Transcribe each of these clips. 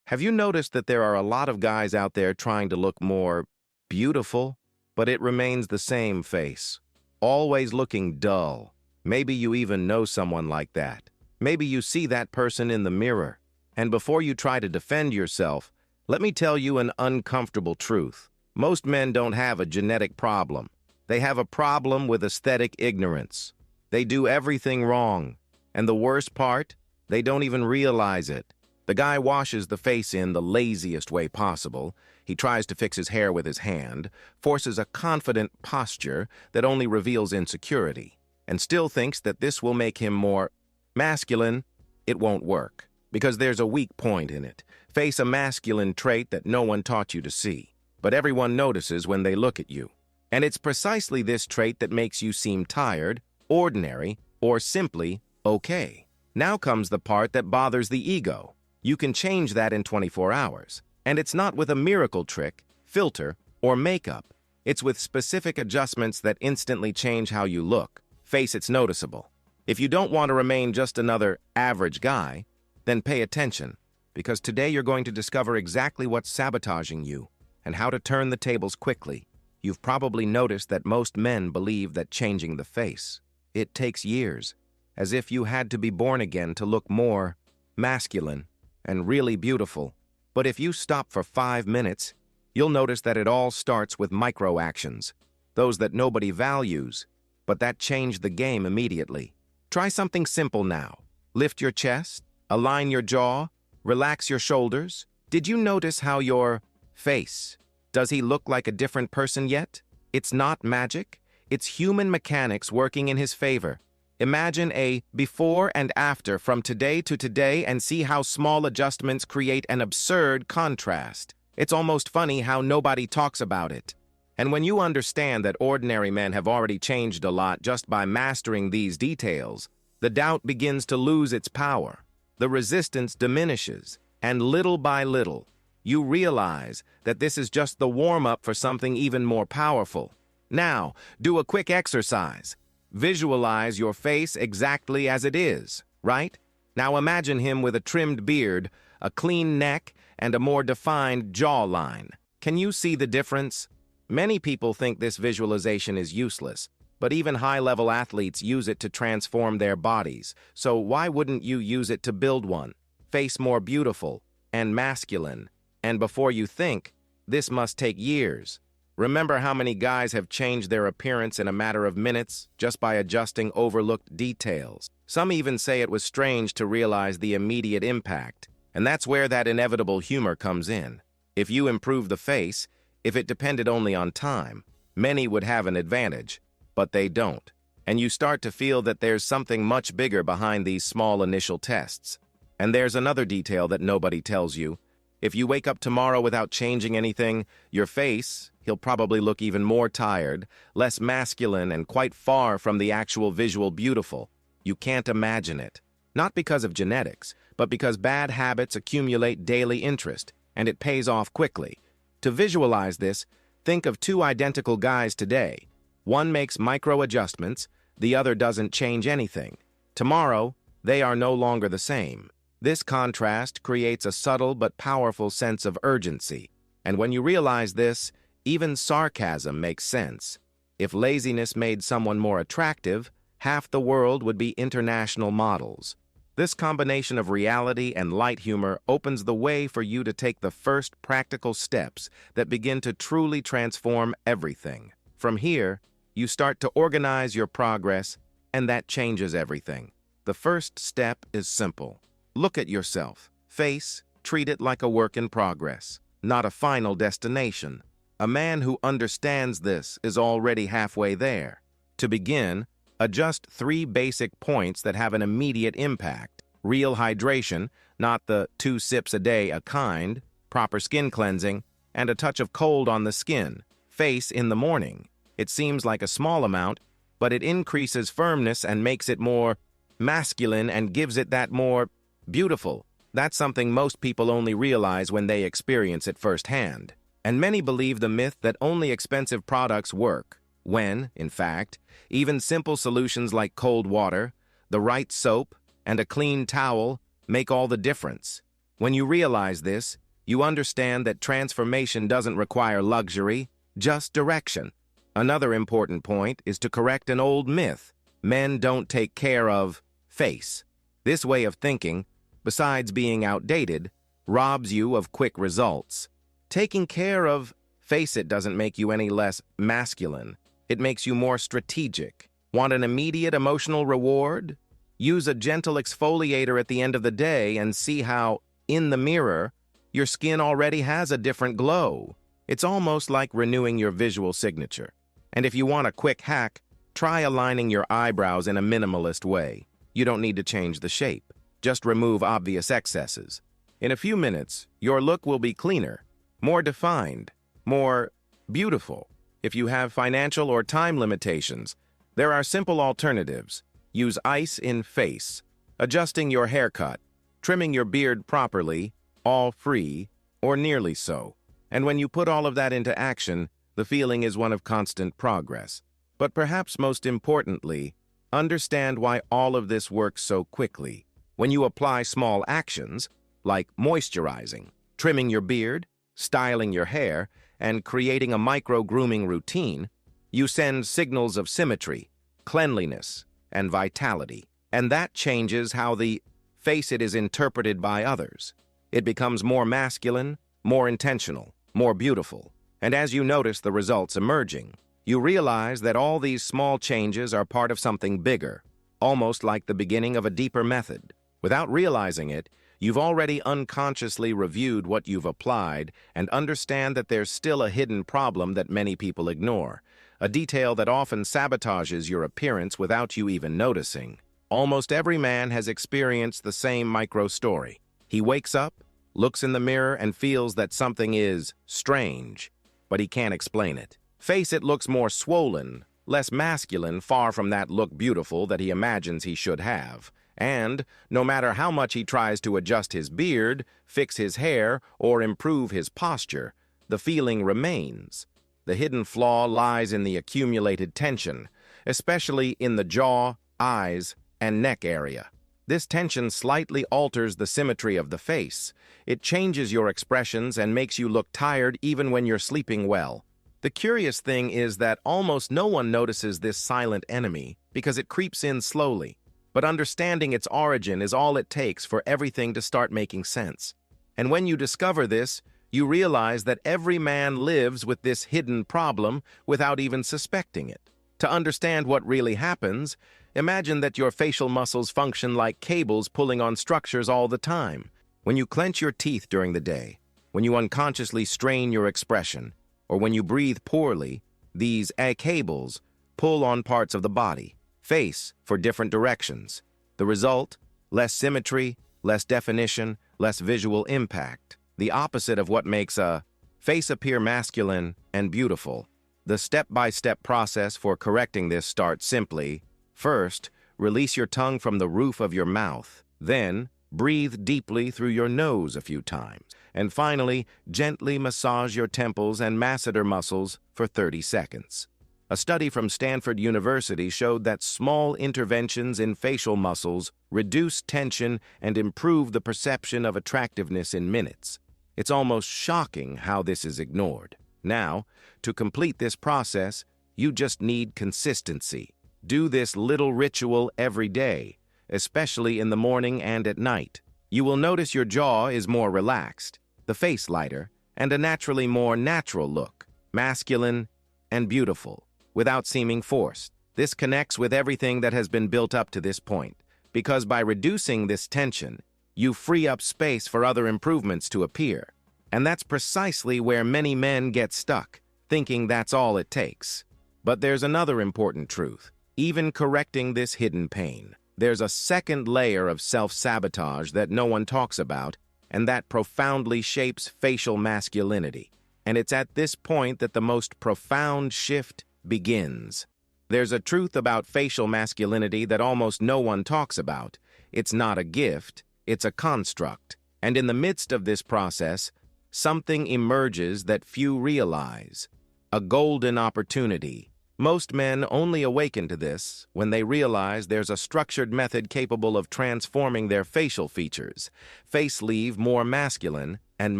Have you noticed that there are a lot of guys out there trying to look more beautiful, but it remains the same face, always looking dull? Maybe you even know someone like that. Maybe you see that person in the mirror. And before you try to defend yourself, let me tell you an uncomfortable truth. Most men don't have a genetic problem. They have a problem with aesthetic ignorance. They do everything wrong. And the worst part, they don't even realize it. The guy washes the face in the laziest way possible. He tries to fix his hair with his hand, forces a confident posture that only reveals insecurity, and still thinks that this will make him more masculine. It won't work, because there's a weak point in it. Face a masculine trait that no one taught you to see, but everyone notices when they look at you. And it's precisely this trait that makes you seem tired, ordinary, or simply okay. Now comes the part that bothers the ego. You can change that in 24 hours. And it's not with a miracle trick, filter, or makeup. It's with specific adjustments that instantly change how you look. Face it's noticeable. If you don't want to remain just another average guy, then pay attention, because today you're going to discover exactly what's sabotaging you and how to turn the tables quickly. You've probably noticed that most men believe that changing the face, it takes years, as if you had to be born again to look more masculine and really beautiful. But if you stop for 5 minutes, you'll notice that it all starts with micro actions, those that nobody values, but that change the game immediately. Try something simple now. Lift your chest, align your jaw, relax your shoulders. Did you notice how your face, does he look like a different person yet? It's not magic, it's human mechanics working in his favor. Imagine a before and after from today to today and see how small adjustments create an absurd contrast. It's almost funny how nobody talks about it. And when you understand that ordinary men have already changed a lot just by mastering these details, the doubt begins to lose its power. The resistance diminishes, and little by little, you realize that this is just the warm-up for something even more powerful. Now, do a quick exercise. Visualize your face exactly as it is, right? Now imagine him with a trimmed beard, a clean neck, and a more defined jawline. Can you see the difference? Many people think this visualization is useless, but even high-level athletes use it to transform their bodies. So why wouldn't you use it to build one? Face more beautiful and masculine. And before you think, this must take years. Remember how many guys have changed their appearance in a matter of minutes just by adjusting overlooked details? Some even say it was strange to realize the immediate impact. And that's where that inevitable humor comes in. If you improve the face, if it depended only on time, many would have an advantage, but they don't. And you start to feel that there's something much bigger behind these small initial tests. And there's another detail that nobody tells you. If you wake up tomorrow without changing anything, your face, he'll probably look even more tired, less masculine, and quite far from the actual visual beautiful. You can't imagine it. Not because of genetics, but because bad habits accumulate daily interest, and it pays off quickly. To visualize this, think of two identical guys today. One makes micro adjustments, the other doesn't change anything. Tomorrow, they are no longer the same. This contrast creates a subtle but powerful sense of urgency. And when you realize this, even sarcasm makes sense. If laziness made someone more attractive, half the world would be international models. This combination of reality and light humor opens the way for you to take the first practical steps that begin to truly transform everything. From here, you start to organize your progress, and that changes everything. The first step is simple. Look at yourself. Face, treat it like a work in progress, not a final destination. A man who understands this is already halfway there. To begin, adjust 3 basic points that have an immediate impact. Real hydration, not the 2 sips a day a kind, proper skin cleansing, and a touch of cold on the skin. Face in the morning. It seems like a small amount, but it increases firmness and makes it more masculine and gives it that more beautiful. That's something most people only realize when they experience it firsthand. And many believe the myth that only expensive products work, when, in fact, even simple solutions like cold water, the right soap, and a clean towel make all the difference. When you realize this, you understand that transformation doesn't require luxury, just direction. Another important point is to correct an old myth. Men don't take care of face. This way of thinking, besides being outdated, robs you of quick results. Taking care of face it doesn't make you any less masculine. It makes you more strategic. Want an immediate emotional reward? Use a gentle exfoliator at the end of the day and see how, in the mirror, your skin already has a different glow. It's almost like renewing your visual signature. And if you want a quick hack, try aligning your eyebrows in a minimalist way. You don't need to change the shape. Just remove obvious excesses. In a few minutes, your look will be cleaner, more defined, more beautiful. If you have financial or time limitations, there are simple alternatives. Use ice in face, adjusting your haircut, trimming your beard properly, all free, or nearly so. And when you put all of that into action, the feeling is one of constant progress. But perhaps most importantly, understand why all of this works so quickly. When you apply small actions, like moisturizing, trimming your beard, styling your hair, and creating a micro-grooming routine, you send signals of symmetry, cleanliness, and vitality. And that changes how the face it is interpreted by others. It becomes more masculine, more intentional, more beautiful. And as you notice the results emerging, you realize that all these small changes are part of something bigger, almost like the beginning of a deeper method. Without realizing it, you've already unconsciously reviewed what you've applied and understand that there's still a hidden problem that many people ignore, a detail that often sabotages your appearance without you even noticing. Almost every man has experienced the same micro-story. He wakes up, looks in the mirror, and feels that something is strange, but he can't explain it. Face it looks more swollen, less masculine, far from that look beautiful that he imagines he should have. And no matter how much he tries to adjust his beard, fix his hair, or improve his posture, the feeling remains. The hidden flaw lies in the accumulated tension, especially in the jaw, eyes, and neck area. This tension slightly alters the symmetry of the face. It changes your expressions and makes you look tired even when you're sleeping well. The curious thing is that almost no one notices this silent enemy because it creeps in slowly. But understanding its origin is all it takes for everything to start making sense. And when you discover this, you realize that every man lives with this hidden problem without even suspecting it. To understand what really happens, imagine that your facial muscles function like cables pulling on structures all the time. When you clench your teeth during the day, when you unconsciously strain your expression, or when you breathe poorly, these cables pull on parts of the body, face for different directions. The result? Less symmetry, less definition, less visual impact. The opposite of what makes a face appear masculine and beautiful. The step-by-step process for correcting this starts simply. First, release your tongue from the roof of your mouth. Then, breathe deeply through your nose a few times. And finally, gently massage your temples and masseter muscles for 30 seconds. A study from Stanford University showed that small interventions in facial muscles reduce tension and improve the perception of attractiveness in minutes. It's almost shocking how this is ignored. Now, to complete this process, you just need consistency. Do this little ritual every day, especially in the morning and at night. You will notice your jaw is more relaxed, the face lighter, and a naturally more natural look, masculine and beautiful, without seeming forced. This connects with everything that has been built up to this point, because by reducing this tension, you free up space for other improvements to appear. And that's precisely where many men get stuck, thinking that's all it takes. But there's another important truth. Even correcting this hidden pain, there's a second layer of self-sabotage that no one talks about, and that profoundly shapes facial masculinity. And it's at this point that the most profound shift begins. There's a truth about facial masculinity that almost no one talks about. It's not a gift, it's a construct. And in the midst of this process, something emerges that few realize. A golden opportunity. Most men only awaken to this when they realize there's a structured method capable of transforming their facial features, face leave more masculine and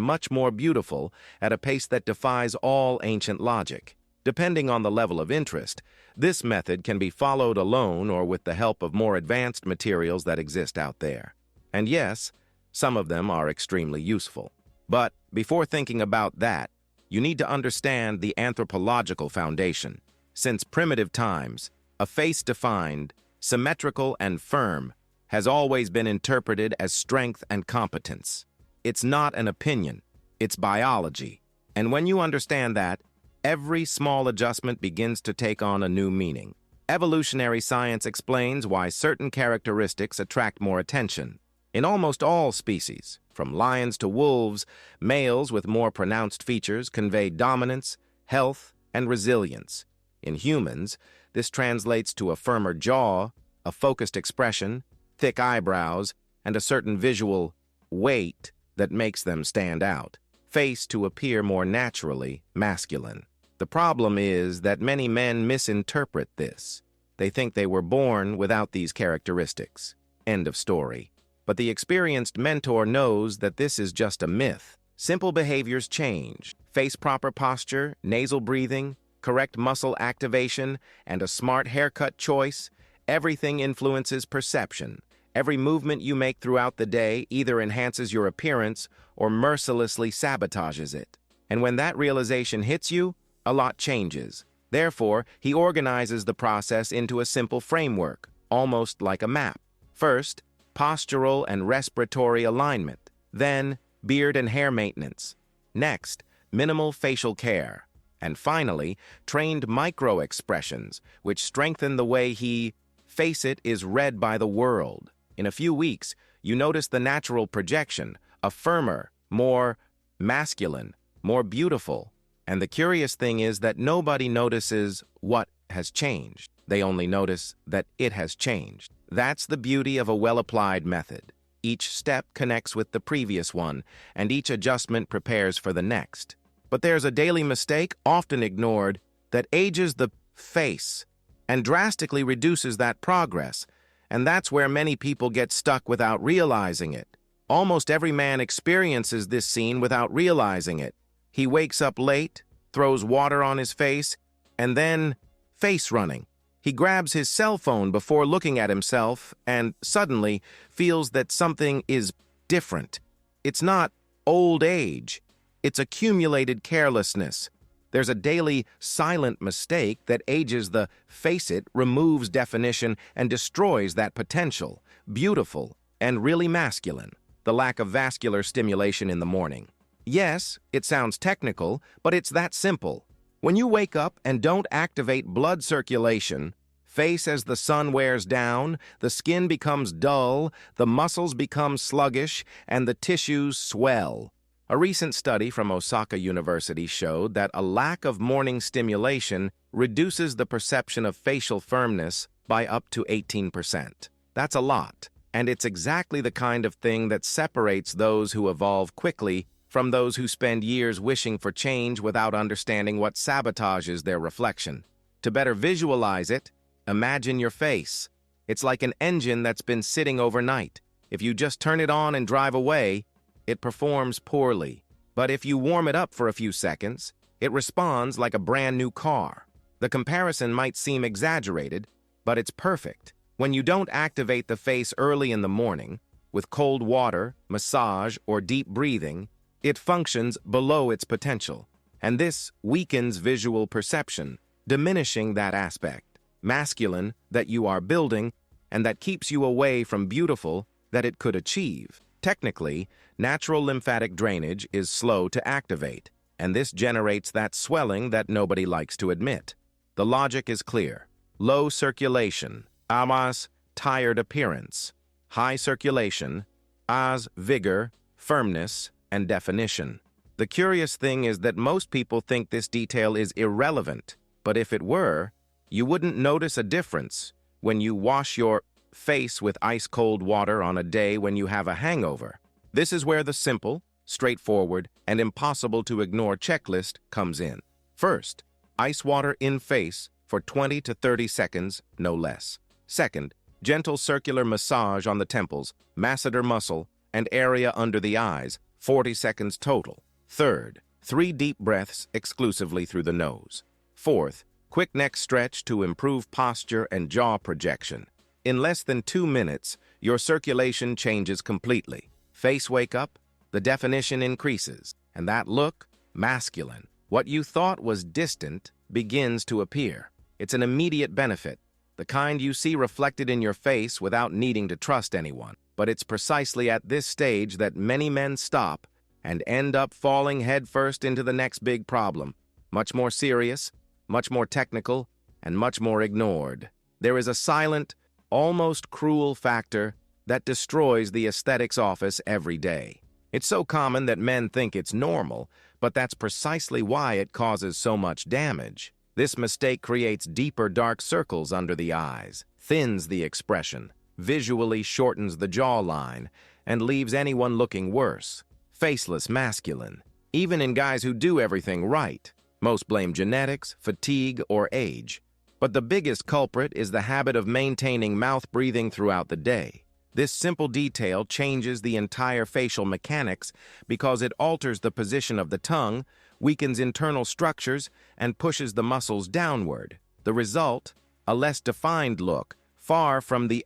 much more beautiful at a pace that defies all ancient logic. Depending on the level of interest, this method can be followed alone or with the help of more advanced materials that exist out there. And yes, some of them are extremely useful. But before thinking about that, you need to understand the anthropological foundation. Since primitive times, a face defined, symmetrical, and firm has always been interpreted as strength and competence. It's not an opinion, it's biology. And when you understand that, every small adjustment begins to take on a new meaning. Evolutionary science explains why certain characteristics attract more attention. In almost all species, from lions to wolves, males with more pronounced features convey dominance, health, and resilience. In humans, this translates to a firmer jaw, a focused expression, thick eyebrows, and a certain visual weight that makes them stand out. Face to appear more naturally masculine. The problem is that many men misinterpret this. They think they were born without these characteristics. End of story. But the experienced mentor knows that this is just a myth. Simple behaviors change. Face proper posture, nasal breathing, correct muscle activation, and a smart haircut choice, everything influences perception. Every movement you make throughout the day either enhances your appearance or mercilessly sabotages it. And when that realization hits you, a lot changes. Therefore, he organizes the process into a simple framework, almost like a map. First, postural and respiratory alignment. Then, beard and hair maintenance. Next, minimal facial care. And finally, trained micro-expressions, which strengthen the way he, face it, is read by the world. In a few weeks, you notice the natural projection, a firmer, more masculine, more beautiful. And the curious thing is that nobody notices what has changed. They only notice that it has changed. That's the beauty of a well-applied method. Each step connects with the previous one, and each adjustment prepares for the next. But there's a daily mistake, often ignored, that ages the face and drastically reduces that progress. And that's where many people get stuck without realizing it. Almost every man experiences this scene without realizing it. He wakes up late, throws water on his face, and then face running. He grabs his cell phone before looking at himself and suddenly feels that something is different. It's not old age. It's accumulated carelessness. There's a daily silent mistake that ages the face it, removes definition, and destroys that potential, beautiful, and really masculine, the lack of vascular stimulation in the morning. Yes, it sounds technical, but it's that simple. When you wake up and don't activate blood circulation, face as the sun wears down, the skin becomes dull, the muscles become sluggish, and the tissues swell. A recent study from Osaka University showed that a lack of morning stimulation reduces the perception of facial firmness by up to 18%. That's a lot, and it's exactly the kind of thing that separates those who evolve quickly from those who spend years wishing for change without understanding what sabotages their reflection. To better visualize it, imagine your face. It's like an engine that's been sitting overnight. If you just turn it on and drive away, it performs poorly. But if you warm it up for a few seconds, it responds like a brand new car. The comparison might seem exaggerated, but it's perfect. When you don't activate the face early in the morning, with cold water, massage, or deep breathing, it functions below its potential. And this weakens visual perception, diminishing that aspect, masculine, that you are building, and that keeps you away from beautiful that it could achieve. Technically, natural lymphatic drainage is slow to activate, and this generates that swelling that nobody likes to admit. The logic is clear. Low circulation, amas, tired appearance. High circulation, as, vigor, firmness, and definition. The curious thing is that most people think this detail is irrelevant, but if it were, you wouldn't notice a difference when you wash your face with ice-cold water on a day when you have a hangover. This is where the simple, straightforward, and impossible-to-ignore checklist comes in. First, ice water in face for 20 to 30 seconds, no less. Second, gentle circular massage on the temples, masseter muscle, and area under the eyes, 40 seconds total. Third, 3 deep breaths exclusively through the nose. Fourth, quick neck stretch to improve posture and jaw projection. In less than 2 minutes, your circulation changes completely. Face wake up, the definition increases, and that look, masculine, what you thought was distant, begins to appear. It's an immediate benefit, the kind you see reflected in your face without needing to trust anyone. But it's precisely at this stage that many men stop and end up falling headfirst into the next big problem, much more serious, much more technical, and much more ignored. There is a silent, almost cruel factor that destroys the aesthetics office every day. It's so common that men think it's normal, but that's precisely why it causes so much damage. This mistake creates deeper dark circles under the eyes, thins the expression, visually shortens the jawline, and leaves anyone looking worse. Faceless masculine, even in guys who do everything right. Most blame genetics, fatigue, or age. But the biggest culprit is the habit of maintaining mouth breathing throughout the day. This simple detail changes the entire facial mechanics because it alters the position of the tongue, weakens internal structures, and pushes the muscles downward. The result? A less defined look, far from the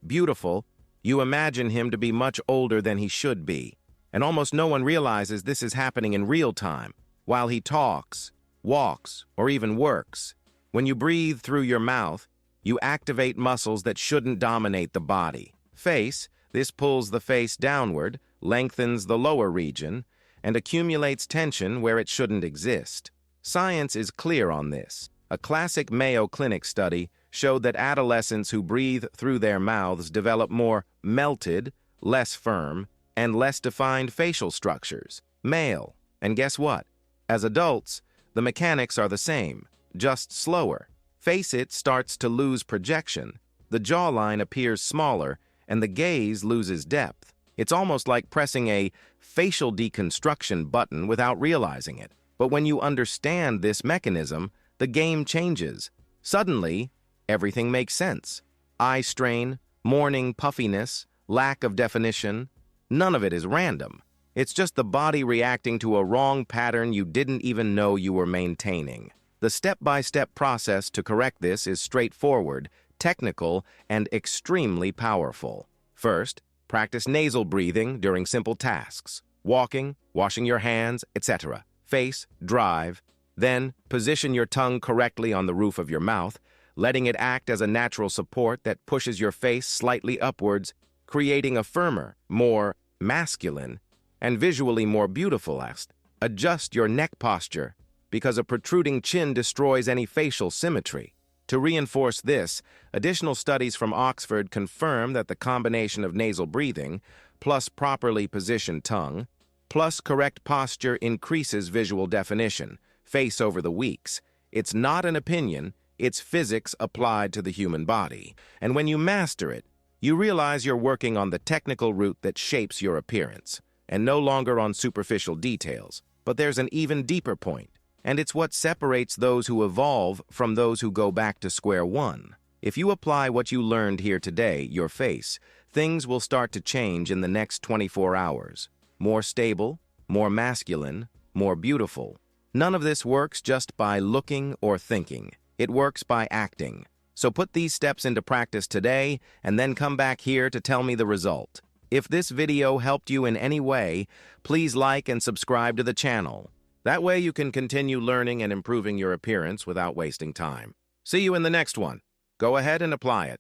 beautiful. You imagine him to be much older than he should be. And almost no one realizes this is happening in real time, while he talks, walks, or even works. When you breathe through your mouth, you activate muscles that shouldn't dominate the body. Face, this pulls the face downward, lengthens the lower region, and accumulates tension where it shouldn't exist. Science is clear on this. A classic Mayo Clinic study showed that adolescents who breathe through their mouths develop more melted, less firm, and less defined facial structures. Male. And guess what? As adults, the mechanics are the same, just slower. Face it starts to lose projection. The jawline appears smaller, and the gaze loses depth. It's almost like pressing a facial deconstruction button without realizing it. But when you understand this mechanism, the game changes. Suddenly, everything makes sense. Eye strain, morning puffiness, lack of definition, none of it is random. It's just the body reacting to a wrong pattern you didn't even know you were maintaining. The step-by-step process to correct this is straightforward, technical, and extremely powerful. First, practice nasal breathing during simple tasks, walking, washing your hands, etc. Face, drive. Then, position your tongue correctly on the roof of your mouth, letting it act as a natural support that pushes your face slightly upwards, creating a firmer, more masculine, and visually more beautiful aesthetic. Adjust your neck posture, because a protruding chin destroys any facial symmetry. To reinforce this, additional studies from Oxford confirm that the combination of nasal breathing, plus properly positioned tongue, plus correct posture increases visual definition, face over the weeks. It's not an opinion, it's physics applied to the human body. And when you master it, you realize you're working on the technical root that shapes your appearance, and no longer on superficial details. But there's an even deeper point, and it's what separates those who evolve from those who go back to square one. If you apply what you learned here today, your face, things will start to change in the next 24 hours. More stable, more masculine, more beautiful. None of this works just by looking or thinking. It works by acting. So put these steps into practice today, and then come back here to tell me the result. If this video helped you in any way, please like and subscribe to the channel. That way you can continue learning and improving your appearance without wasting time. See you in the next one. Go ahead and apply it.